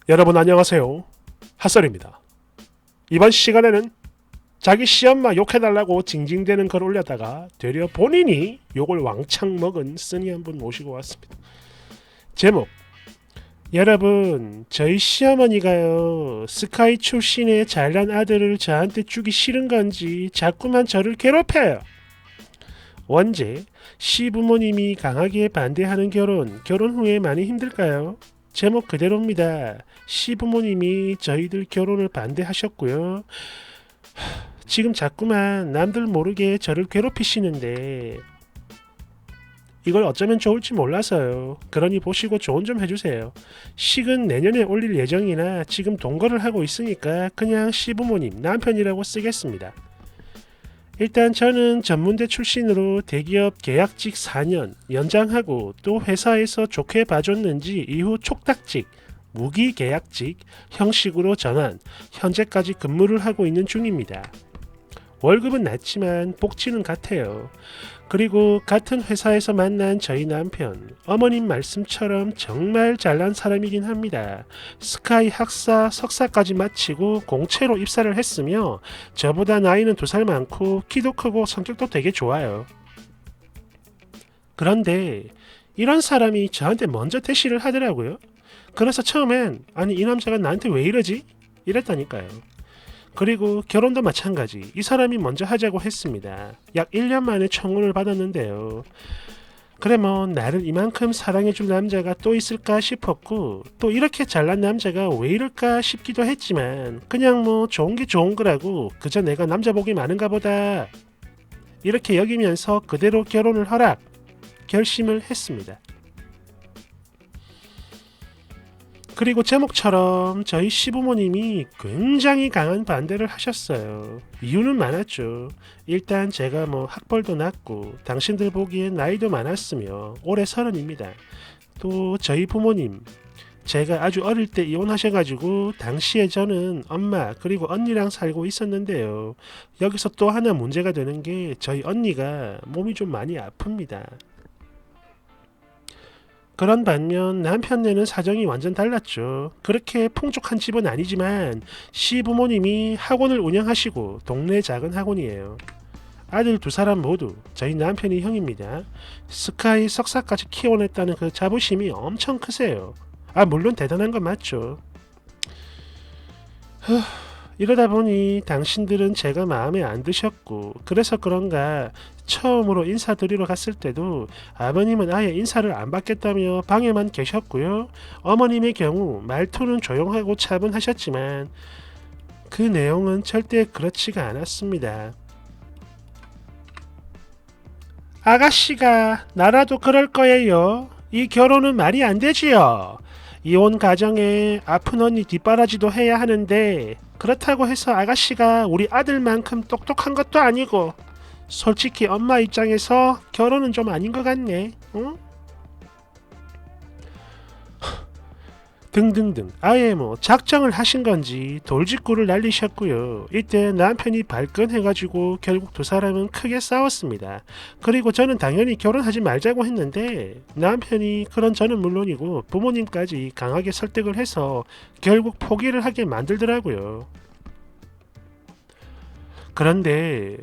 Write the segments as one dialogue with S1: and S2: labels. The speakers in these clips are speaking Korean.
S1: 여러분 안녕하세요. 핫설입니다. 이번 시간에는 자기 시엄마 욕해달라고 징징대는 글 올렸다가 되려 본인이 욕을 왕창 먹은 쓰니 한 분 모시고 왔습니다. 제목: 여러분, 저희 시어머니가요, 스카이 출신의 잘난 아들을 저한테 주기 싫은 건지 자꾸만 저를 괴롭혀요. 원제: 시부모님이 강하게 반대하는 결혼 후에 많이 힘들까요? 제목 그대로입니다. 시부모님이 저희들 결혼을 반대하셨고요. 지금 자꾸만 남들 모르게 저를 괴롭히시는데 이걸 어쩌면 좋을지 몰라서요. 그러니 보시고 조언 좀 해주세요. 식은 내년에 올릴 예정이나 지금 동거를 하고 있으니까 그냥 시부모님, 남편이라고 쓰겠습니다. 일단 저는 전문대 출신으로 대기업 계약직 4년 연장하고 또 회사에서 좋게 봐줬는지 이후 촉탁직, 무기계약직 형식으로 전환, 현재까지 근무를 하고 있는 중입니다. 월급은 낮지만 복지는 같아요. 그리고 같은 회사에서 만난 저희 남편, 어머님 말씀처럼 정말 잘난 사람이긴 합니다. 스카이 학사 석사까지 마치고 공채로 입사를 했으며 저보다 나이는 2살 많고 키도 크고 성격도 되게 좋아요. 그런데 이런 사람이 저한테 먼저 대시를 하더라고요. 그래서 처음엔 아니 이 남자가 나한테 왜 이러지? 이랬다니까요. 그리고 결혼도 마찬가지. 이 사람이 먼저 하자고 했습니다. 약 1년 만에 청혼을 받았는데요. 그래 뭐 나를 이만큼 사랑해줄 남자가 또 있을까 싶었고 또 이렇게 잘난 남자가 왜 이럴까 싶기도 했지만 그냥 뭐 좋은 게 좋은 거라고 그저 내가 남자 복이 많은가 보다 이렇게 여기면서 그대로 결혼을 결심을 했습니다. 그리고 제목처럼 저희 시부모님이 굉장히 강한 반대를 하셨어요. 이유는 많았죠. 일단 제가 뭐 학벌도 낮고 당신들 보기엔 나이도 많았으며 올해 30입니다. 또 저희 부모님 제가 아주 어릴 때 이혼하셔가지고 당시에 저는 엄마 그리고 언니랑 살고 있었는데요. 여기서 또 하나 문제가 되는 게 저희 언니가 몸이 좀 많이 아픕니다. 그런 반면 남편네는 사정이 완전 달랐죠. 그렇게 풍족한 집은 아니지만 시부모님이 학원을 운영하시고 동네 작은 학원이에요. 아들 2사람 모두 저희 남편이 형입니다. 스카이 석사까지 키워냈다는 그 자부심이 엄청 크세요. 물론 대단한 건 맞죠. 이러다 보니 당신들은 제가 마음에 안 드셨고 그래서 그런가 처음으로 인사드리러 갔을 때도 아버님은 아예 인사를 안 받겠다며 방에만 계셨고요. 어머님의 경우 말투는 조용하고 차분하셨지만 그 내용은 절대 그렇지가 않았습니다. 아가씨가 나라도 그럴 거예요. 이 결혼은 말이 안 되지요. 이혼 가정에 아픈 언니 뒷바라지도 해야 하는데 그렇다고 해서 아가씨가 우리 아들만큼 똑똑한 것도 아니고 솔직히 엄마 입장에서 결혼은 좀 아닌 것 같네. 응? 등등등 아예 뭐 작정을 하신 건지 돌직구를 날리셨고요. 이때 남편이 발끈해가지고 결국 2사람은 크게 싸웠습니다. 그리고 저는 당연히 결혼하지 말자고 했는데 남편이 그런 저는 물론이고 부모님까지 강하게 설득을 해서 결국 포기를 하게 만들더라고요. 그런데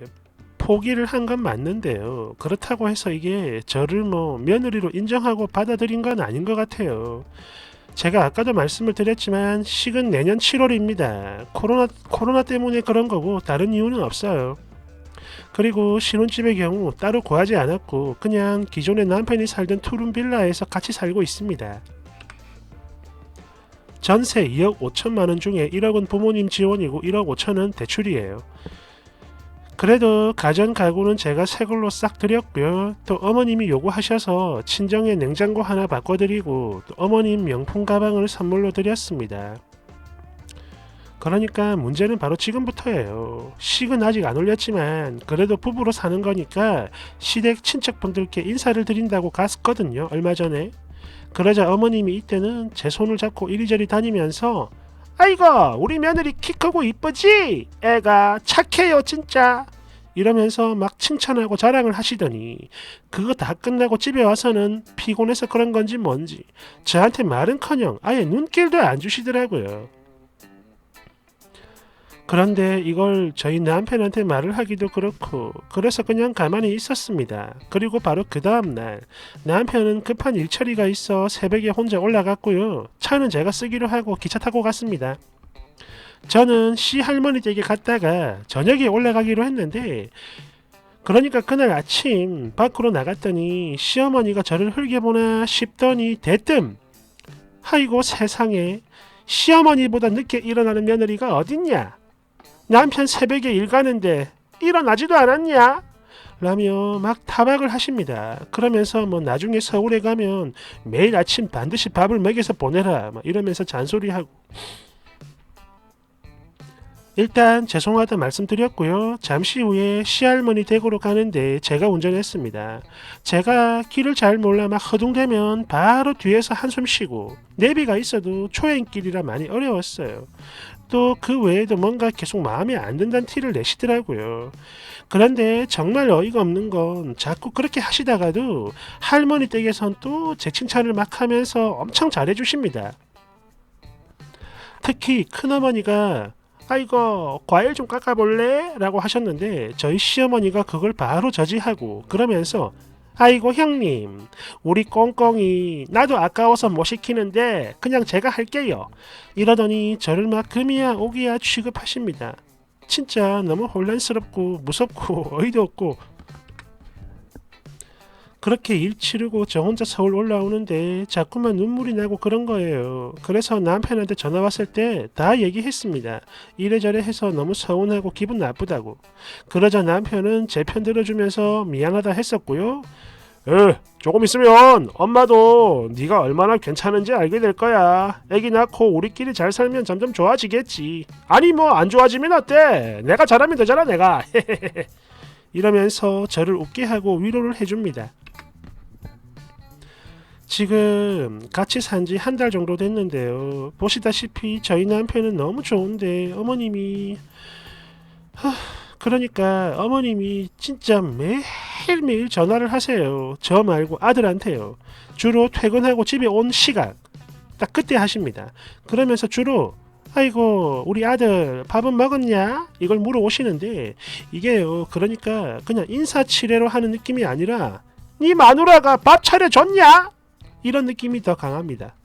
S1: 포기를 한 건 맞는데요. 그렇다고 해서 이게 저를 뭐 며느리로 인정하고 받아들인 건 아닌 것 같아요. 제가 아까도 말씀을 드렸지만 식은 내년 7월입니다. 코로나 때문에 그런 거고 다른 이유는 없어요. 그리고 신혼집의 경우 따로 구하지 않았고 그냥 기존에 남편이 살던 투룸 빌라에서 같이 살고 있습니다. 전세 2억 5천만 원 중에 1억은 부모님 지원이고 1억 5천은 대출이에요. 그래도 가전 가구는 제가 새 걸로 싹 드렸고요. 또 어머님이 요구하셔서 친정에 냉장고 하나 바꿔드리고 또 어머님 명품 가방을 선물로 드렸습니다. 그러니까 문제는 바로 지금부터예요. 식은 아직 안 올렸지만 그래도 부부로 사는 거니까 시댁 친척분들께 인사를 드린다고 갔거든요. 얼마 전에. 그러자 어머님이 이때는 제 손을 잡고 이리저리 다니면서 아이고 우리 며느리 키 크고 이쁘지? 애가 착해요 진짜. 이러면서 막 칭찬하고 자랑을 하시더니 그거 다 끝나고 집에 와서는 피곤해서 그런 건지 뭔지 저한테 말은커녕 아예 눈길도 안 주시더라고요. 그런데 이걸 저희 남편한테 말을 하기도 그렇고 그래서 그냥 가만히 있었습니다. 그리고 바로 그 다음날 남편은 급한 일처리가 있어 새벽에 혼자 올라갔고요. 차는 제가 쓰기로 하고 기차 타고 갔습니다. 저는 시할머니 댁에 갔다가 저녁에 올라가기로 했는데 그러니까 그날 아침 밖으로 나갔더니 시어머니가 저를 흘겨보나 싶더니 대뜸 아이고 세상에 시어머니보다 늦게 일어나는 며느리가 어딨냐? 남편 새벽에 일 가는데 일어나지도 않았냐? 라며 막 타박을 하십니다. 그러면서 뭐 나중에 서울에 가면 매일 아침 반드시 밥을 먹여서 보내라 막 이러면서 잔소리하고 일단 죄송하다 말씀드렸고요. 잠시 후에 시할머니 댁으로 가는데 제가 운전했습니다. 제가 길을 잘 몰라 막 허둥대면 바로 뒤에서 한숨 쉬고 내비가 있어도 초행길이라 많이 어려웠어요. 또 그 외에도 뭔가 계속 마음에 안 든다는 티를 내시더라고요. 그런데 정말 어이가 없는 건 자꾸 그렇게 하시다가도 할머니 댁에선 또 제 칭찬을 막 하면서 엄청 잘해주십니다. 특히 큰어머니가 아이고 과일 좀 깎아볼래? 라고 하셨는데 저희 시어머니가 그걸 바로 저지하고 그러면서 아이고 형님 우리 꽁꽁이 나도 아까워서 못 시키는데 그냥 제가 할게요. 이러더니 저를 막 금이야 오기야 취급하십니다. 진짜 너무 혼란스럽고 무섭고 어이도 없고 그렇게 일 치르고 저 혼자 서울 올라오는데 자꾸만 눈물이 나고 그런 거예요. 그래서 남편한테 전화 왔을 때 다 얘기했습니다. 이래저래 해서 너무 서운하고 기분 나쁘다고. 그러자 남편은 제 편 들어주면서 미안하다 했었고요. 조금 있으면 엄마도 네가 얼마나 괜찮은지 알게 될 거야. 애기 낳고 우리끼리 잘 살면 점점 좋아지겠지. 아니 뭐 안 좋아지면 어때? 내가 잘하면 되잖아 내가. 이러면서 저를 웃게 하고 위로를 해줍니다. 지금 같이 산 지 한 달 정도 됐는데요. 보시다시피 저희 남편은 너무 좋은데 어머님이 그러니까 어머님이 진짜 매일매일 전화를 하세요. 저 말고 아들한테요. 주로 퇴근하고 집에 온 시간 딱 그때 하십니다. 그러면서 주로 아이고 우리 아들 밥은 먹었냐? 이걸 물어오시는데 이게요. 그러니까 그냥 인사치레로 하는 느낌이 아니라 네 마누라가 밥 차려줬냐? 이런 느낌이 더 강합니다.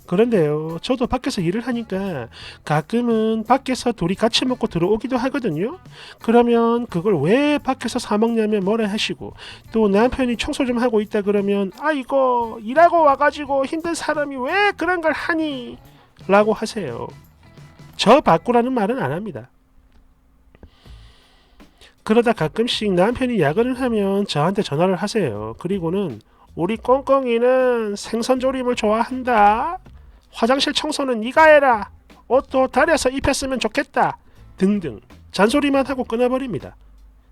S1: 그런데요. 저도 밖에서 일을 하니까 가끔은 밖에서 둘이 같이 먹고 들어오기도 하거든요. 그러면 그걸 왜 밖에서 사 먹냐면 뭐라 하시고 또 남편이 청소 좀 하고 있다 그러면 아이고 일하고 와가지고 힘든 사람이 왜 그런 걸 하니? 라고 하세요. 저 바꾸라는 말은 안 합니다. 그러다 가끔씩 남편이 야근을 하면 저한테 전화를 하세요. 그리고는 우리 꽁꽁이는 생선조림을 좋아한다. 화장실 청소는 네가 해라. 옷도 다려서 입혔으면 좋겠다. 등등 잔소리만 하고 끊어버립니다.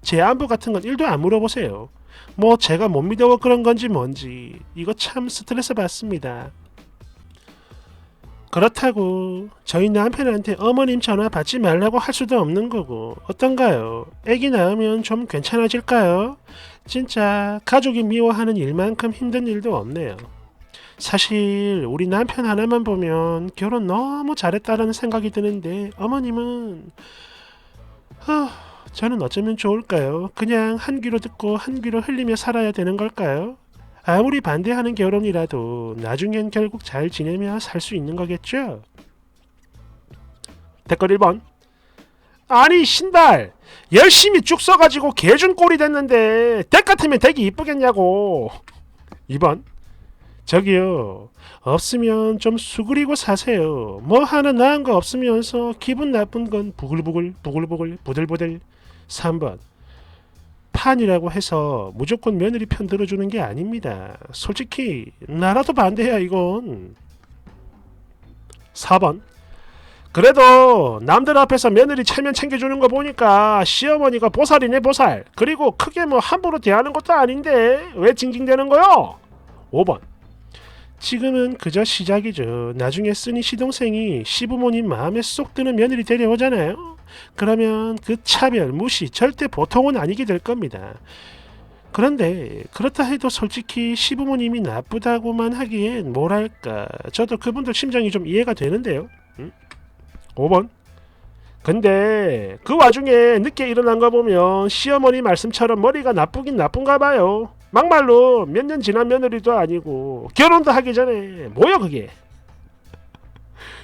S1: 제 안부 같은 건 1도 안 물어보세요. 뭐 제가 못 믿어 그런 건지 뭔지 이거 참 스트레스 받습니다. 그렇다고 저희 남편한테 어머님 전화 받지 말라고 할 수도 없는 거고 어떤가요? 애기 낳으면 좀 괜찮아질까요? 진짜 가족이 미워하는 일만큼 힘든 일도 없네요. 사실 우리 남편 하나만 보면 결혼 너무 잘했다라는 생각이 드는데 어머님은 저는 어쩌면 좋을까요? 그냥 한 귀로 듣고 한 귀로 흘리며 살아야 되는 걸까요? 아무리 반대하는 결혼이라도 나중엔 결국 잘 지내며 살 수 있는 거겠죠? 댓글 1번 아니 신발 열심히 쭉 써가지고 개준 꼴이 됐는데 댁 같으면 되게 이쁘겠냐고. 2번 저기요 없으면 좀 수그리고 사세요. 뭐 하나 나은 거 없으면서 기분 나쁜 건 부글부글 부글부글 부들부들. 3번 판이라고 해서 무조건 며느리 편 들어주는 게 아닙니다. 솔직히 나라도 반대야 이건. 4번 그래도 남들 앞에서 며느리 체면 챙겨주는 거 보니까 시어머니가 보살이네 보살. 그리고 크게 뭐 함부로 대하는 것도 아닌데 왜 징징대는 거요? 5번 지금은 그저 시작이죠. 나중에 쓰니 시동생이 시부모님 마음에 쏙 드는 며느리 데려오잖아요. 그러면 그 차별, 무시 절대 보통은 아니게 될 겁니다. 그런데 그렇다 해도 솔직히 시부모님이 나쁘다고만 하기엔 뭐랄까 저도 그분들 심정이 좀 이해가 되는데요. 5번. 근데 그 와중에 늦게 일어난 거 보면 시어머니 말씀처럼 머리가 나쁘긴 나쁜가 봐요. 막말로 몇 년 지난 며느리도 아니고 결혼도 하기 전에 뭐야 그게.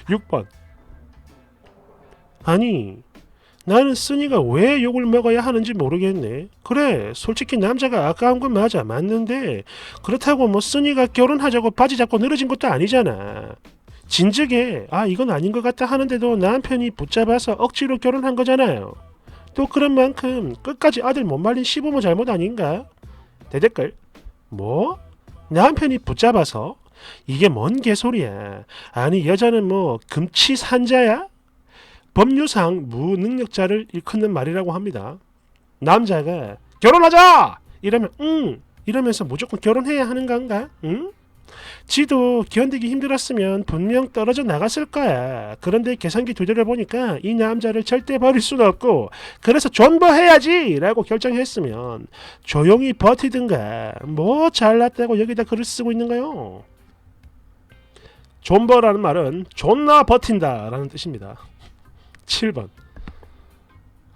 S1: 6번. 아니 나는 쓰니가 왜 욕을 먹어야 하는지 모르겠네. 그래 솔직히 남자가 아까운 건 맞는데 그렇다고 뭐 쓰니가 결혼하자고 바지 잡고 늘어진 것도 아니잖아. 진즉에 이건 아닌 것 같다 하는데도 남편이 붙잡아서 억지로 결혼한 거잖아요. 또 그런 만큼 끝까지 아들 못 말린 시부모 잘못 아닌가? 대댓글. 뭐? 남편이 붙잡아서? 이게 뭔 개소리야. 아니 여자는 뭐 금치산자야? 법률상 무능력자를 일컫는 말이라고 합니다. 남자가 결혼하자! 이러면 이러면서 무조건 결혼해야 하는 건가? 응? 지도 견디기 힘들었으면 분명 떨어져 나갔을 거야. 그런데 계산기 되돌아보니까 이 남자를 절대 버릴 수는 없고 그래서 존버해야지 라고 결정했으면 조용히 버티든가 뭐 잘났다고 여기다 글을 쓰고 있는 거요. 존버라는 말은 존나 버틴다 라는 뜻입니다. 7번.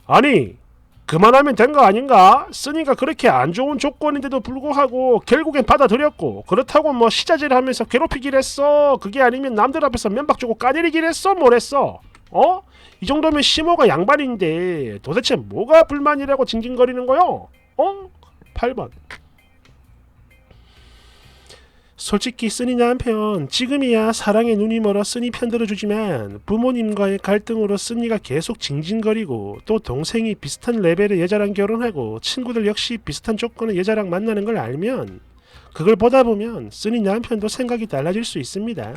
S1: 아니 그만하면 된 거 아닌가? 쓰니까 그렇게 안 좋은 조건인데도 불구하고 결국엔 받아들였고 그렇다고 뭐 시자질 하면서 괴롭히길 했어. 그게 아니면 남들 앞에서 면박 주고 까내리길 했어 뭘 했어? 이 정도면 시모가 양반인데 도대체 뭐가 불만이라고 징징거리는 거요? 8번. 솔직히 쓰니 남편 지금이야 사랑에 눈이 멀어 쓰니 편들어주지만 부모님과의 갈등으로 쓰니가 계속 징징거리고 또 동생이 비슷한 레벨의 여자랑 결혼하고 친구들 역시 비슷한 조건의 여자랑 만나는 걸 알면 그걸 보다 보면 쓰니 남편도 생각이 달라질 수 있습니다.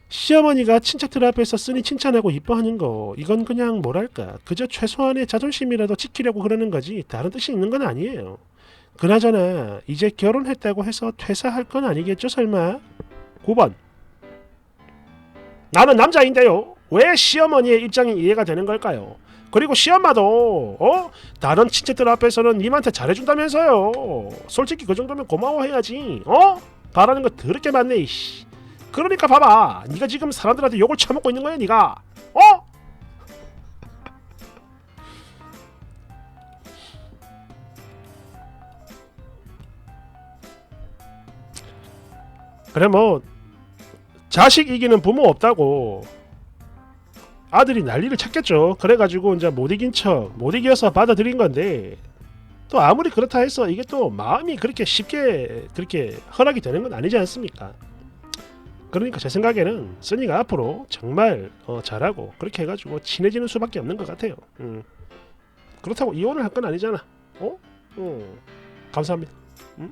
S1: 시어머니가 친척들 앞에서 쓰니 칭찬하고 이뻐하는 거 이건 그냥 뭐랄까 그저 최소한의 자존심이라도 지키려고 그러는 거지 다른 뜻이 있는 건 아니에요. 그나저나 이제 결혼했다고 해서 퇴사할 건 아니겠죠 설마? 9번. 나는 남자인데요. 왜 시어머니의 입장이 이해가 되는 걸까요? 그리고 시엄마도 다른 친척들 앞에서는 님한테 잘해준다면서요. 솔직히 그 정도면 고마워해야지. 바라는 거 더럽게 많네 이씨. 그러니까 봐봐. 네가 지금 사람들한테 욕을 처먹고 있는 거야 네가. 그래 뭐 자식 이기는 부모 없다고 아들이 난리를 쳤겠죠. 그래가지고 이제 못 이긴 척 못 이겨서 받아들인 건데 또 아무리 그렇다 해서 이게 또 마음이 그렇게 쉽게 그렇게 허락이 되는 건 아니지 않습니까? 그러니까 제 생각에는 써니가 앞으로 정말 잘하고 그렇게 해가지고 친해지는 수밖에 없는 것 같아요. 그렇다고 이혼을 할 건 아니잖아. 감사합니다. 응?